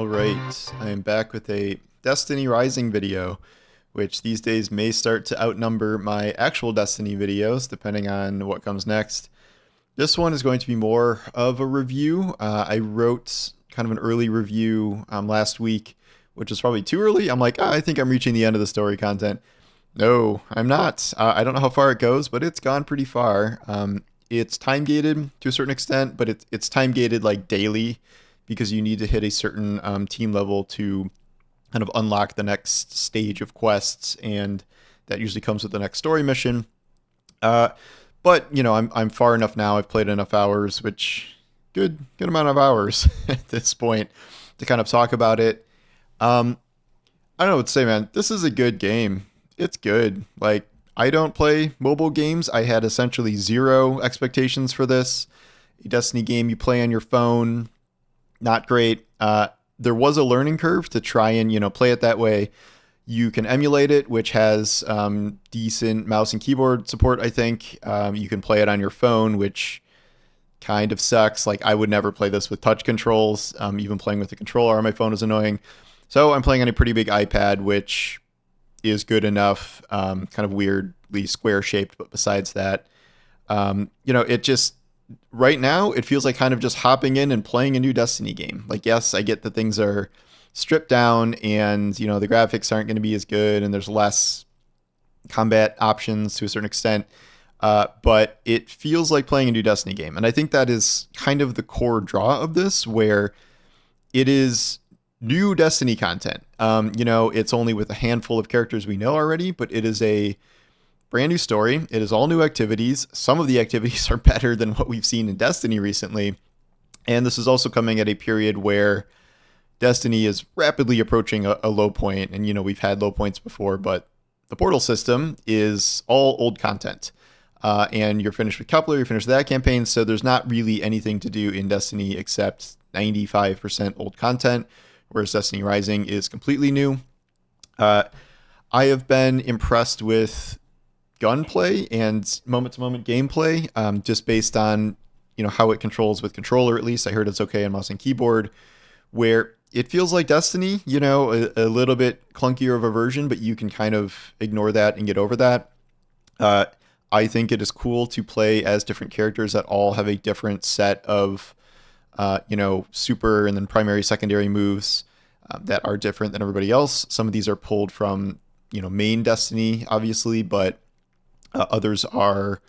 Alright, I am back with a Destiny Rising video, which these days may start to outnumber my actual Destiny videos, depending on what comes next. This one is going to be more of a review. I wrote kind of an early review last week, which is probably too early. I'm like, I think I'm reaching the end of the story content. No, I'm not. I don't know how far it goes, but it's gone pretty far. It's time gated to a certain extent, but it's time gated like daily because you need to hit a certain team level to kind of unlock the next stage of quests, and that usually comes with the next story mission. But you know, I'm far enough now. I've played enough hours, which good amount of hours at this point to kind of talk about it. I don't know what to say, man. This is a good game. It's good. Like, I don't play mobile games. I had essentially zero expectations for this. A Destiny game you play on your phone, not great. There was a learning curve to try and, play it that way. You can emulate it, which has decent mouse and keyboard support, I think. You can play it on your phone, which kind of sucks. Like, I would never play this with touch controls. Even playing with the controller on my phone is annoying. So I'm playing on a pretty big iPad, which is good enough. Kind of weirdly square shaped, but besides that, it just, right now it feels like kind of just hopping in and playing a new Destiny game. Like, yes, I get that things are stripped down and, the graphics aren't going to be as good and there's less combat options to a certain extent. But it feels like playing a new Destiny game. And I think that is kind of the core draw of this, where it is new Destiny content. It's only with a handful of characters we know already, but it is a brand new story. It is all new activities. Some of the activities are better than what we've seen in Destiny recently. And this is also coming at a period where Destiny is rapidly approaching a low point. And, we've had low points before, but the portal system is all old content. And you're finished with Kepler, you're finished with that campaign. So there's not really anything to do in Destiny except 95% old content, whereas Destiny Rising is completely new. I have been impressed with gunplay and moment-to-moment gameplay, just based on how it controls with controller. At least I heard it's okay on mouse and keyboard, where it feels like Destiny, a little bit clunkier of a version, but you can kind of ignore that and get over that. I think it is cool to play as different characters that all have a different set of super and then primary, secondary moves that are different than everybody else. Some of these are pulled from, main Destiny, obviously, but others are,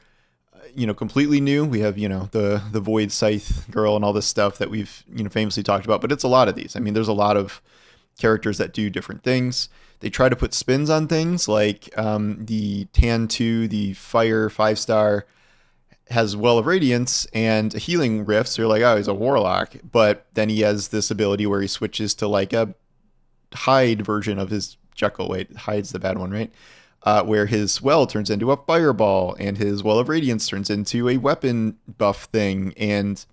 completely new. We have, the Void Scythe girl and all this stuff that we've, famously talked about, but it's a lot of these. I mean, there's a lot of characters that do different things. They try to put spins on things, like the Tan 2, the Fire 5-star, has Well of Radiance and a healing rift, so you're like, oh, he's a warlock. But then he has this ability where he switches to like a Hyde version of his Jekyll. Wait, Hyde's the bad one, right? Where his Well turns into a fireball and his Well of Radiance turns into a weapon buff thing. And,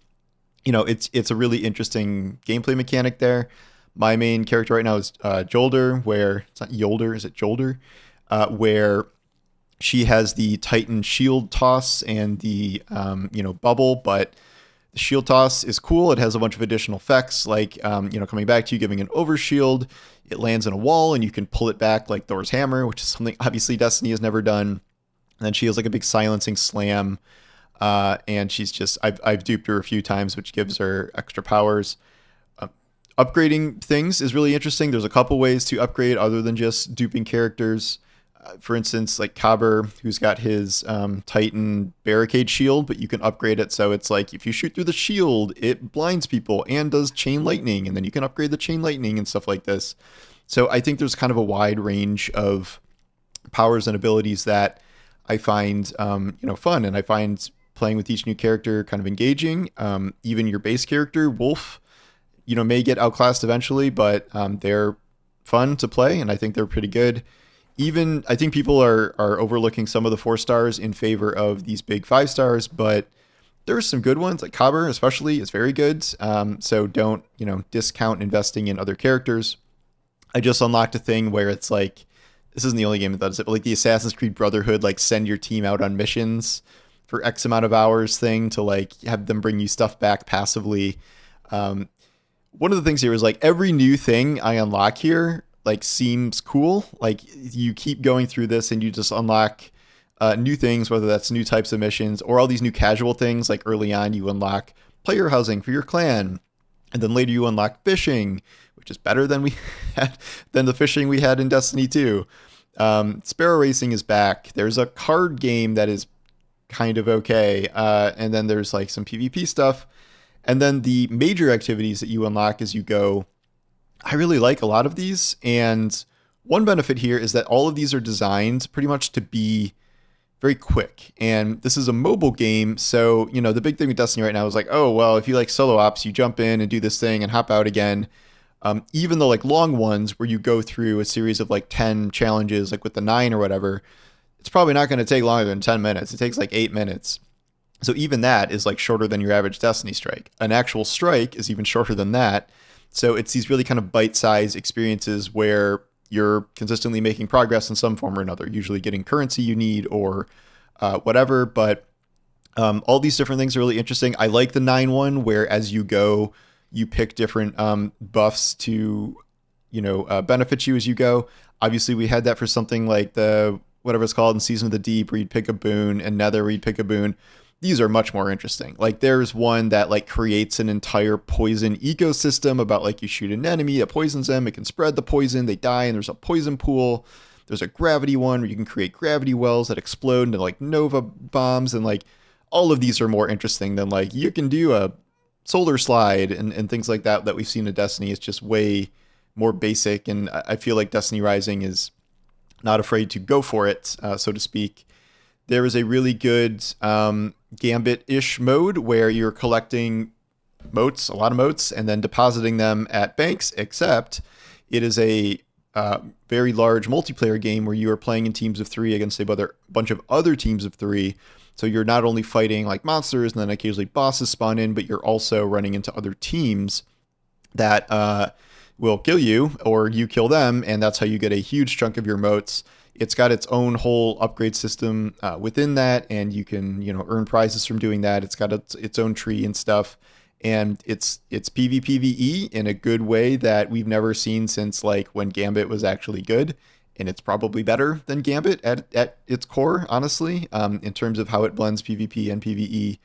it's a really interesting gameplay mechanic there. My main character right now is Jolder, where, it's not Yolder, is it Jolder? Where she has the Titan shield toss and the, bubble, but the shield toss is cool. It has a bunch of additional effects, like, coming back to you, giving an overshield. It lands in a wall and you can pull it back like Thor's hammer, which is something obviously Destiny has never done. And then she has like a big silencing slam. And she's just, I've duped her a few times, which gives her extra powers. Upgrading things is really interesting. There's a couple ways to upgrade other than just duping characters. For instance, like Kaber, who's got his Titan barricade shield, but you can upgrade it so it's like if you shoot through the shield, it blinds people and does chain lightning, and then you can upgrade the chain lightning and stuff like this. So I think there's kind of a wide range of powers and abilities that I find fun, and I find playing with each new character kind of engaging. Even your base character, Wolf, may get outclassed eventually, but they're fun to play, and I think they're pretty good. Even, I think people are overlooking some of the 4-stars in favor of these big 5-stars, but there's some good ones, like Kaber especially is very good. So don't, discount investing in other characters. I just unlocked a thing where it's like, this isn't the only game that does it, but like the Assassin's Creed Brotherhood, like send your team out on missions for X amount of hours thing to like have them bring you stuff back passively. one of the things here is like every new thing I unlock here like seems cool. Like you keep going through this and you just unlock new things, whether that's new types of missions or all these new casual things. Like early on, you unlock player housing for your clan, and then later you unlock fishing, which is better than we had than the fishing we had in Destiny 2. Sparrow Racing is back. There's a card game that is kind of okay, and then there's like some PvP stuff, and then the major activities that you unlock as you go. I really like a lot of these, and one benefit here is that all of these are designed pretty much to be very quick. And this is a mobile game, so the big thing with Destiny right now is like, oh well, if you like solo ops, you jump in and do this thing and hop out again. Even though like long ones where you go through a series of like 10 challenges, like with the 9 or whatever, it's probably not going to take longer than 10 minutes. It takes like 8 minutes. So even that is like shorter than your average Destiny strike. An actual strike is even shorter than that. So it's these really kind of bite-sized experiences where you're consistently making progress in some form or another, usually getting currency you need or whatever. But all these different things are really interesting. I like the 9 one, where as you go, you pick different buffs to, benefit you as you go. Obviously, we had that for something like the whatever it's called in Season of the Deep, where you'd pick a boon, and Nether, where you'd pick a boon. These are much more interesting. Like there's one that like creates an entire poison ecosystem about like you shoot an enemy that poisons them, it can spread the poison, they die, and there's a poison pool. There's a gravity one where you can create gravity wells that explode into like nova bombs, and like all of these are more interesting than like you can do a solar slide and things like that we've seen in Destiny. It's just way more basic, and I feel like Destiny Rising is not afraid to go for it, so to speak. There is a really good Gambit-ish mode where you're collecting motes, a lot of motes, and then depositing them at banks, except it is a very large multiplayer game where you are playing in teams of 3 against a bunch of other teams of 3. So you're not only fighting like monsters and then occasionally bosses spawn in, but you're also running into other teams that will kill you or you kill them, and that's how you get a huge chunk of your motes. It's got its own whole upgrade system within that, and you can earn prizes from doing that. It's got its own tree and stuff, and it's PvPvE in a good way that we've never seen since like when Gambit was actually good, and it's probably better than Gambit at its core, honestly, in terms of how it blends PvP and PvE.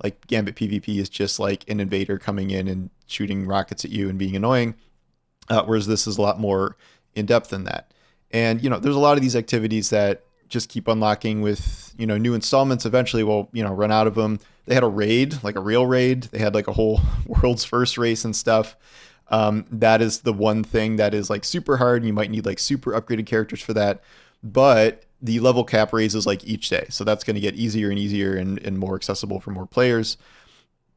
Like Gambit PvP is just like an invader coming in and shooting rockets at you and being annoying, whereas this is a lot more in depth than that. And, there's a lot of these activities that just keep unlocking with, new installments. Eventually we'll, run out of them. They had a raid, like a real raid. They had like a whole world's first race and stuff. That is the one thing that is like super hard. And you might need like super upgraded characters for that. But the level cap raises like each day. So that's going to get easier and easier and more accessible for more players.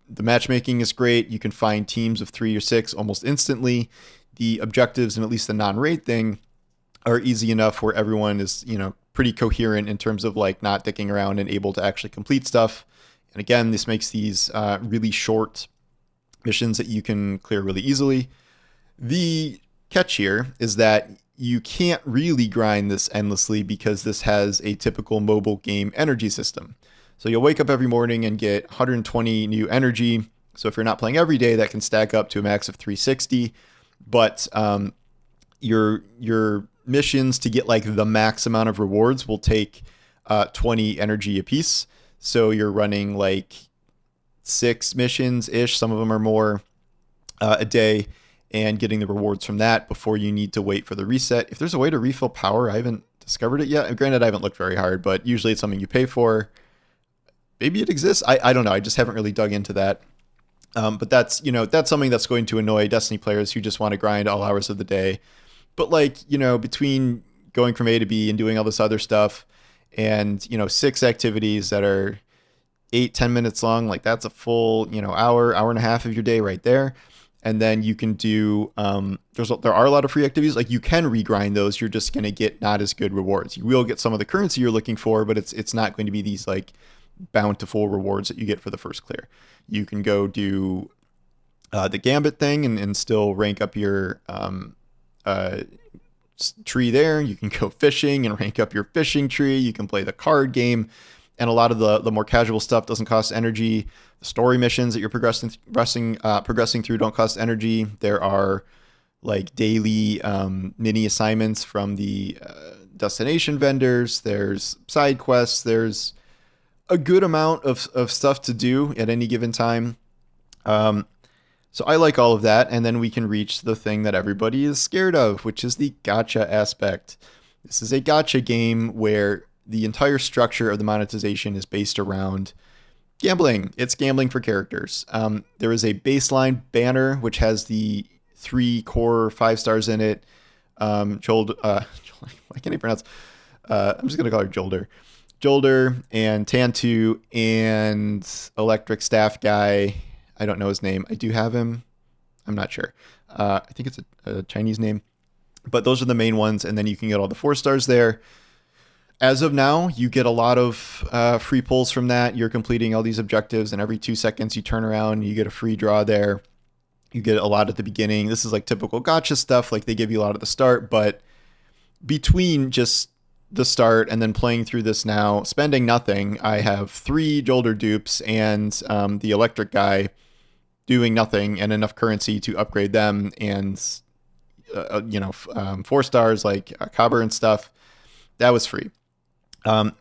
The matchmaking is great. You can find teams of 3 or 6 almost instantly. The objectives and at least the non-raid thing are easy enough where everyone is, pretty coherent in terms of like not dicking around and able to actually complete stuff. And again, this makes these really short missions that you can clear really easily. The catch here is that you can't really grind this endlessly because this has a typical mobile game energy system. So you'll wake up every morning and get 120 new energy. So if you're not playing every day, that can stack up to a max of 360. But your missions to get like the max amount of rewards will take 20 energy apiece. So you're running like 6 missions ish, some of them are more, a day, and getting the rewards from that before you need to wait for the reset. If there's a way to refill power, I haven't discovered it yet. Granted, I haven't looked very hard, but usually it's something you pay for. Maybe it exists. I don't know. I just haven't really dug into that. But that's something that's going to annoy Destiny players who just want to grind all hours of the day. But like, between going from A to B and doing all this other stuff and, 6 activities that are 8-10 minutes long, like that's a full, hour and a half of your day right there. And then you can do, there are a lot of free activities. Like you can regrind those. You're just going to get not as good rewards. You will get some of the currency you're looking for, but it's not going to be these like bountiful rewards that you get for the first clear. You can go do the Gambit thing and still rank up your tree there. You can go fishing and rank up your fishing tree. You can play the card game. and a lot of the more casual stuff doesn't cost energy. The story missions that you're progressing through don't cost energy. There are like daily mini assignments from the destination vendors. There's side quests. There's a good amount of stuff to do at any given time. So I like all of that, and then we can reach the thing that everybody is scared of, which is the gacha aspect. This is a gacha game where the entire structure of the monetization is based around gambling. It's gambling for characters. There is a baseline banner which has the 3 core 5 stars in it. I can't pronounce. I'm just gonna call her Jolder and Tantu and Electric Staff Guy. I don't know his name. I do have him. I'm not sure. I think it's a Chinese name. But those are the main ones, and then you can get all the 4 stars there. As of now, you get a lot of free pulls from that. You're completing all these objectives, and every 2 seconds you turn around, you get a free draw there. You get a lot at the beginning. This is like typical gacha stuff. Like they give you a lot at the start, but between just the start and then playing through this now, spending nothing, I have 3 Jolder dupes and the electric guy doing nothing and enough currency to upgrade them, and 4 stars like Kaber and stuff. That was free.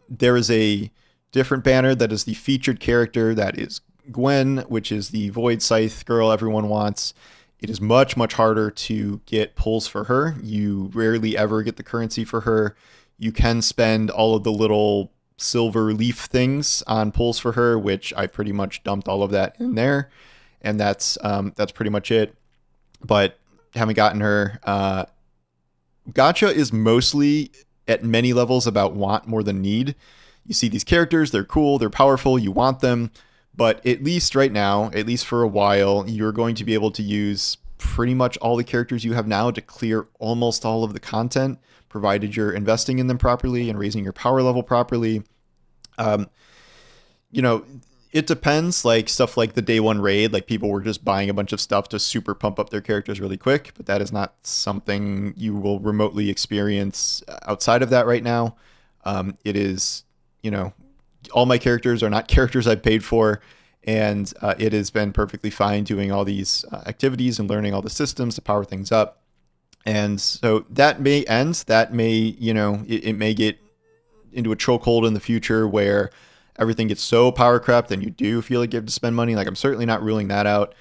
There is a different banner that is the featured character. That is Gwen, which is the Void Scythe girl everyone wants. It is much, much harder to get pulls for her. You rarely ever get the currency for her. You can spend all of the little silver leaf things on pulls for her, which I pretty much dumped all of that in there. And that's pretty much it. But haven't gotten her. Gacha is mostly at many levels about want more than need. You see these characters, they're cool, they're powerful, you want them. But at least right now, at least for a while, you're going to be able to use pretty much all the characters you have now to clear almost all of the content, provided you're investing in them properly and raising your power level properly. It depends, like stuff like the day 1 raid, like people were just buying a bunch of stuff to super pump up their characters really quick, but that is not something you will remotely experience outside of that right now. It is, all my characters are not characters I've paid for, and it has been perfectly fine doing all these activities and learning all the systems to power things up. And so that may end. That may, it may get into a chokehold in the future where everything gets so power crept and you do feel like you have to spend money. Like, I'm certainly not ruling that out.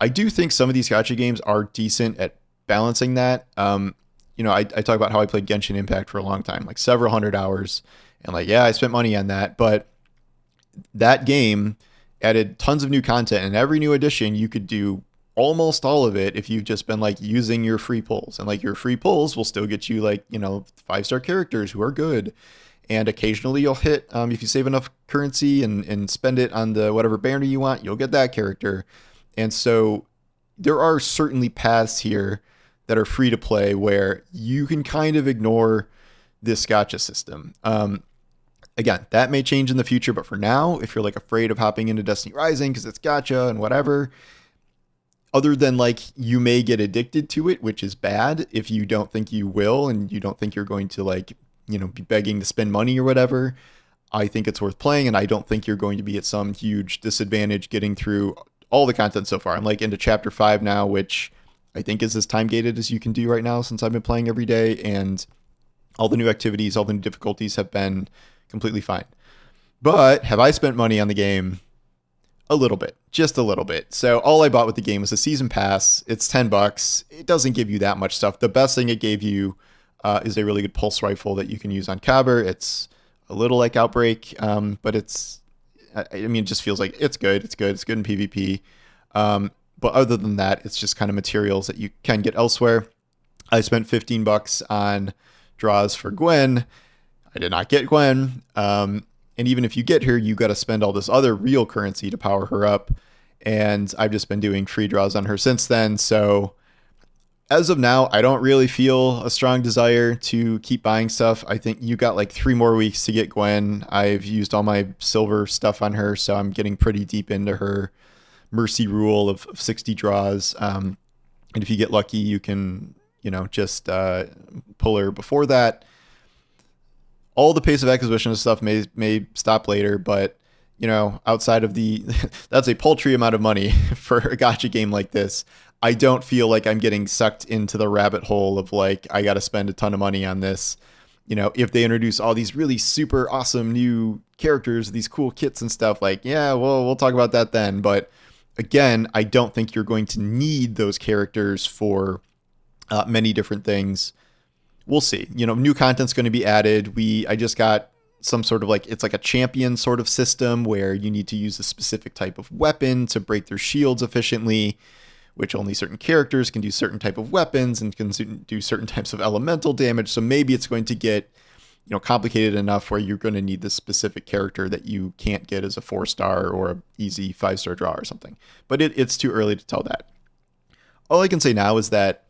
I do think some of these gacha games are decent at balancing that. I talk about how I played Genshin Impact for a long time, like several hundred hours. And I spent money on that. But that game added tons of new content, and every new edition you could do almost all of it if you've just been using your free pulls. And your free pulls will still get you 5-star characters who are good. And occasionally you'll hit, if you save enough currency and spend it on the whatever banner you want, you'll get that character. And so there are certainly paths here that are free to play where you can kind of ignore this gacha system. Again, that may change in the future, but for now, if you're afraid of hopping into Destiny Rising because it's gacha and whatever, other than you may get addicted to it, which is bad if you don't think you will and you don't think you're going to be begging to spend money or whatever, I think it's worth playing, and I don't think you're going to be at some huge disadvantage getting through all the content so far. I'm into chapter 5 now, which I think is as time gated as you can do right now since I've been playing every day, and all the new activities, all the new difficulties have been completely fine. But have I spent money on the game? A little bit, just a little bit. So all I bought with the game was a season pass. It's $10. It doesn't give you that much stuff. The best thing it gave you is a really good pulse rifle that you can use on Kaber. It's a little like Outbreak, but it just feels like it's good. It's good in PvP. But other than that, it's just kind of materials that you can get elsewhere. I spent $15 on draws for Gwen. I did not get Gwen. And even if you get her, you got to spend all this other real currency to power her up. And I've just been doing free draws on her since then. So as of now, I don't really feel a strong desire to keep buying stuff. I think you got 3 more weeks to get Gwen. I've used all my silver stuff on her, so I'm getting pretty deep into her mercy rule of 60 draws. And if you get lucky, you can, just pull her before that. all the pace of acquisition stuff may stop later, but you know, outside of the that's a paltry amount of money for a gacha game like this. I don't feel like I'm getting sucked into the rabbit hole of like I got to spend a ton of money on this. You know, if they introduce all these really super awesome new characters, these cool kits and stuff, like, yeah, well, we'll talk about that then. But again, I don't think you're going to need those characters for many different things. We'll see. You know, new content's going to be added. I just got some sort of like, it's like a champion sort of system where you need to use a specific type of weapon to break their shields efficiently, which only certain characters can do certain type of weapons and can do certain types of elemental damage. So maybe it's going to get, you know, complicated enough where you're going to need this specific character that you can't get as a 4-star or a easy 5-star draw or something. But it's too early to tell that. All I can say now is that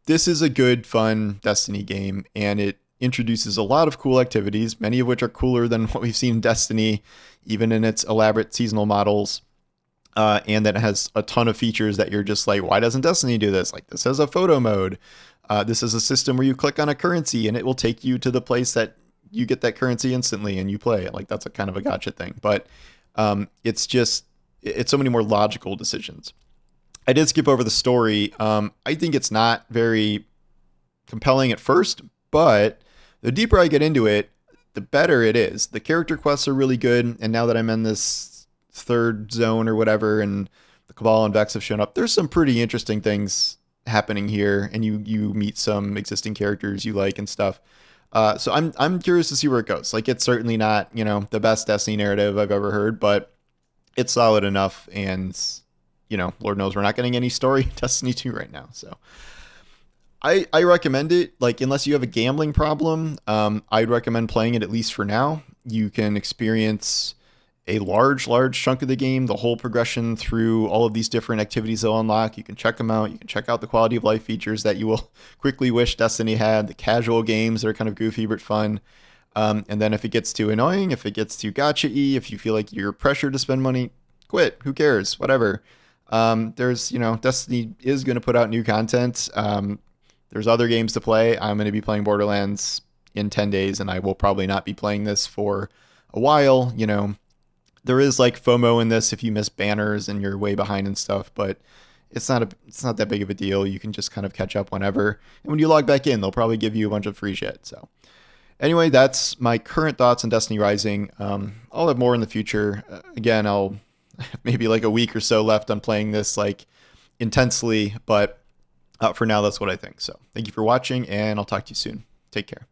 this is a good, fun Destiny game, and it introduces a lot of cool activities, many of which are cooler than what we've seen in Destiny, even in its elaborate seasonal models. And then it has a ton of features that you're just like, why doesn't Destiny do this? Like, this has a photo mode. This is a system where you click on a currency and it will take you to the place that you get that currency instantly and you play it. Like, that's a kind of a gotcha thing. But it's so many more logical decisions. I did skip over the story. I think it's not very compelling at first, but the deeper I get into it, the better it is. The character quests are really good, and now that I'm in this third zone or whatever, and the Cabal and Vex have shown up, there's some pretty interesting things happening here, and you meet some existing characters you like and stuff. So I'm curious to see where it goes. Like, it's certainly not, you know, the best Destiny narrative I've ever heard, but it's solid enough, and you know, Lord knows we're not getting any story in Destiny 2 right now. So I recommend it. Like, unless you have a gambling problem, I'd recommend playing it at least for now. You can experience a large chunk of the game, the whole progression through all of these different activities they'll unlock. You can check them out. You can check out the quality of life features that you will quickly wish Destiny had, the casual games that are kind of goofy but fun. And then if it gets too annoying, if it gets too gacha-y, if you feel like you're pressured to spend money, quit. Who cares? Whatever. There's, you know, Destiny is going to put out new content. There's other games to play. I'm going to be playing Borderlands in 10 days, and I will probably not be playing this for a while. You know, there is like FOMO in this if you miss banners and you're way behind and stuff, but it's not that big of a deal. You can just kind of catch up whenever. And when you log back in, they'll probably give you a bunch of free shit. So anyway, that's my current thoughts on Destiny Rising. I'll have more in the future. Again, I'll maybe like a week or so left on playing this like intensely, but for now, that's what I think. So thank you for watching, and I'll talk to you soon. Take care.